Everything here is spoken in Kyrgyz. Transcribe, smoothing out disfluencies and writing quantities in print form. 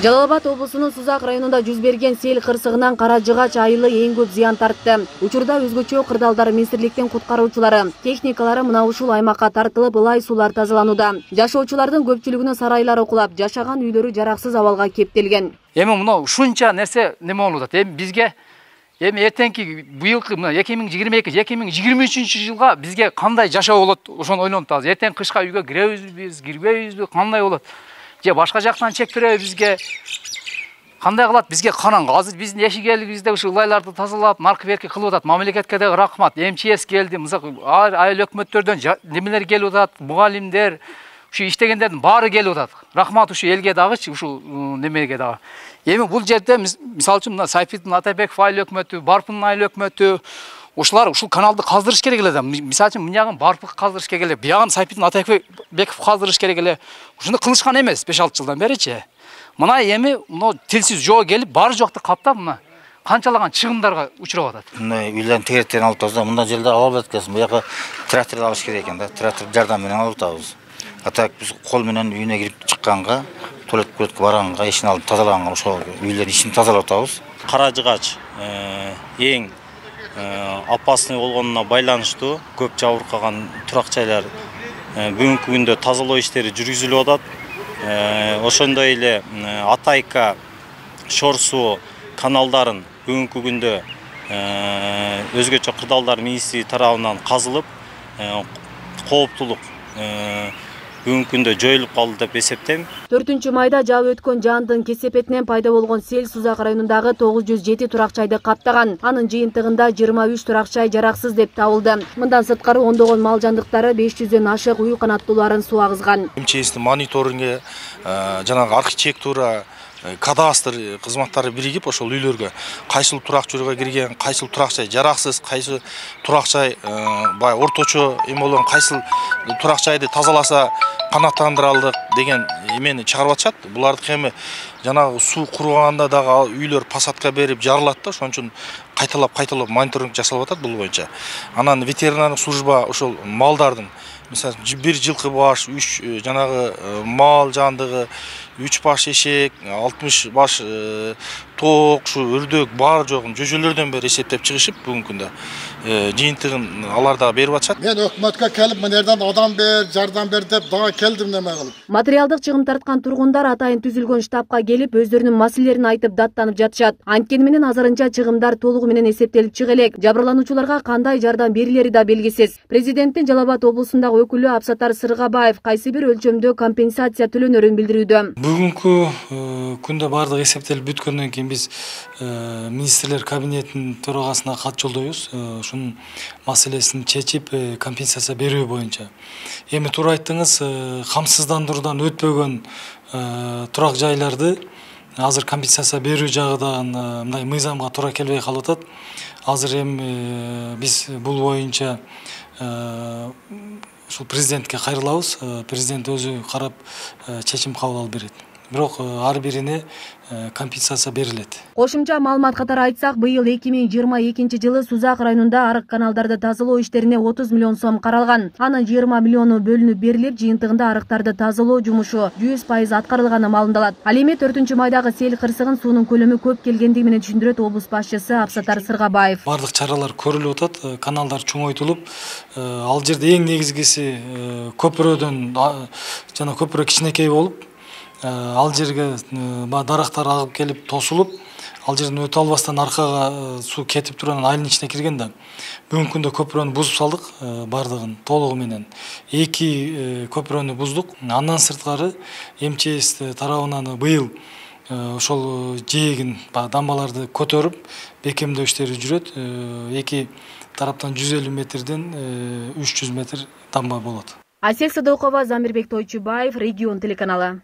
Жалал Абад облусунун Сузак районунда жүз берген сел кырсыгынан Каражыгач айылы эң көп зыян тартты. Учурда өзгөчө кырдаалдар министрликтин куткаруучулары, техникалары мына ушул аймакка тартылып, ылай суулар тазаланууда. Жашоочулардын көпчүлүгүнүн сарайлары кулап, жашаган үйлөрү жараксыз абалга кептелген. Эми мына ушунча нерсе неме болуп атат. Эми бизге эртеңки быйылкы 2022-2023 жылга бизге кандай жашоо болот, ошону ойлонуп атабыз. Эртең кышка үйгө киребизби, кирбейбизби, кандай болот? Же башка жактан чектиребиз бизге кандай кылат? Бизге караңгы. Азыр биздин эшигелигибизде ушу ылайларды тазалап, маркверки кылып атат. Мамлекетке да рахмат. МЧС келди, айыл өкмөттөрдөн немелер келип атат, мугалимдер, ушу иштегендердин баары келип атат. Рахмат ушу элге дагычы, ушу немеге дагы. Эми бул жерде мисалы үчүн мына Сайфиддин Атайбеков айыл өкмөтү, Барпындын айыл өкмөтү, ушулар ушул каналды каздырыш керек эле да. Мисалы үчүн мынягын Барпык каздырыш керек эле, биягын Сайфиддин Атайбеков каздырыш керек эле. Ушуну кылышкан эмес 5-6 жылдан беричи. Мына эми мына тилсиз жоо келип, баары жокты каптап, мына канчалаган чыгымдарга учурап атат. Мына үйлөрдүн тегеректерин алып таза, мындан жерде алып аткансың. Буяка тракторду алыш керек экен да. Трактор жардам менен алып атабыз. А так биз кол менен үйүнө кирип чыкканга, туалетке барганга, эшин алып тазалаганга ошол үйлөрдүн ишин тазалап атабыз. Каражыгач эң опасный болгонуна байланыштуу көп жабыркаган турак жайлар бүгүнкү күндө тазалоо иштери жүргүзүлүп атат. Ошондой эле Атайка, Шорсуу каналдарын бүгүнкү күндө өзгөчө кырдаалдар министри тарабынан казылып, кооптулук бүгүнкү күндө жоюлуп калды деп эсептейм. 4-майда жаап өткөн жаандын кесепетинен пайда болгон сел Сузак районундагы 907 турак жайды каптаган. Анын жыйынтыгында 23 турак жай жараксыз деп табылды. Мындан сырткары ондогон мал жандыктары 500дөн ашык үй канаттууларын суу агызган. МЧСтин мониторинги, жанагы архитектура, кадастр кызматтары биригип ошол үйлөргө кайсыл турак жайга кирген, кайсыл турак жай жараксыз, кайсы турак жай бай орточо эме болгон, кайсыл турак жайды тазаласа канааттандыралдык деген эмени чыгарып атышат. Буларды эми жанагы суу курганда дагы үйлөр посадка берип жарылат да, ошон үчүн кайталап мониторинг жасалып атат бул боюнча. Анан ветеринардык служба ошол малдардын, мисалы бир жылкы баш, 3 жанагы мал жандыгы, 3 баш эшек, 60 баш тоок, ушу үрдөк бар жогун жөжөлөрдөн бери эсептеп чыгышып бүгүнкү күндө жыйынтыгын алар дагы берип атышат. Мен өкмөткө келип, мынерден адам бер, жардам бер деп дагы келдим неме кылып. Материалдык чыгым тарткан тургундар атайын түзүлгөн штабка келип, өздөрүнүн маселелерин айтып даттанып жатышат. Анткени менен азырынча чыгымдар толугу менен эсептелип чыга элек. Жабырлануучуларга кандай жардам берилери да белгисиз. Президенттин Жалал Абад облусундагы өкүлү Абсатар Сыргабаев кайсы бир өлчөмдө компенсация төлөнөрүн билдирүүдө. Бүгүнкү күндө бардыгы эсептелип бүткөндөн кийин биз министрлер кабинетинин төрагасына кат жолдойбуз. Ушунун маселесин чечип, компенсация берүү боюнча. Эми туура айттыңыз, камсыздандыруудан өтпөгөн турак жайларды азыр компенсация берүү жагы да мындай мыйзамга туура келбей калып атат. Азыр эми биз бул боюнча ушул президентке кайрылабыз. Президент өзү карап чечим кабыл алып берет. Бирок ар бирине компенсация берилет. Кошумча маалымат катары айтсак, быйыл 2022 жылы Сузак районунда арык каналдарды тазалоо иштерине 30 миллион сом каралган. Анын 20 миллиону бөлүнүп берилип, жыйынтыгында арыктарды тазалоо жумушу 100% аткарылганы маалымдалат. Ал эми 4-майдагы сел кырсыгын суунун көлөмү көп келгендиги менен түшүндүрөт облус башчысы Абсатар Сыргабаев. Бардык чаралар көрүлүп атат, каналдар чоңойтулуп, ал жерде эң негизгиси көпүрөдөн жана көпүрө кичинекей болуп, ал жерге дарактар агып келип тосулуп, ал жерден өтө албастан аркага суу кетип турган айылдын ичине кирген да. Бүгүнкү күндө көпүрөнү бузуп салдык, бардыгын толугу менен. 2 көпүрөнү буздук. Андан сырткары МЧС тарабынан быйыл ошол жээгин, дамбаларды көтөрүп, бекемдөө иштери жүрөт. 2 тараптан 150 метрден 300 метр дамба болот. Асел Садокова, Замирбек Тойчубаев, Регион телеканалы.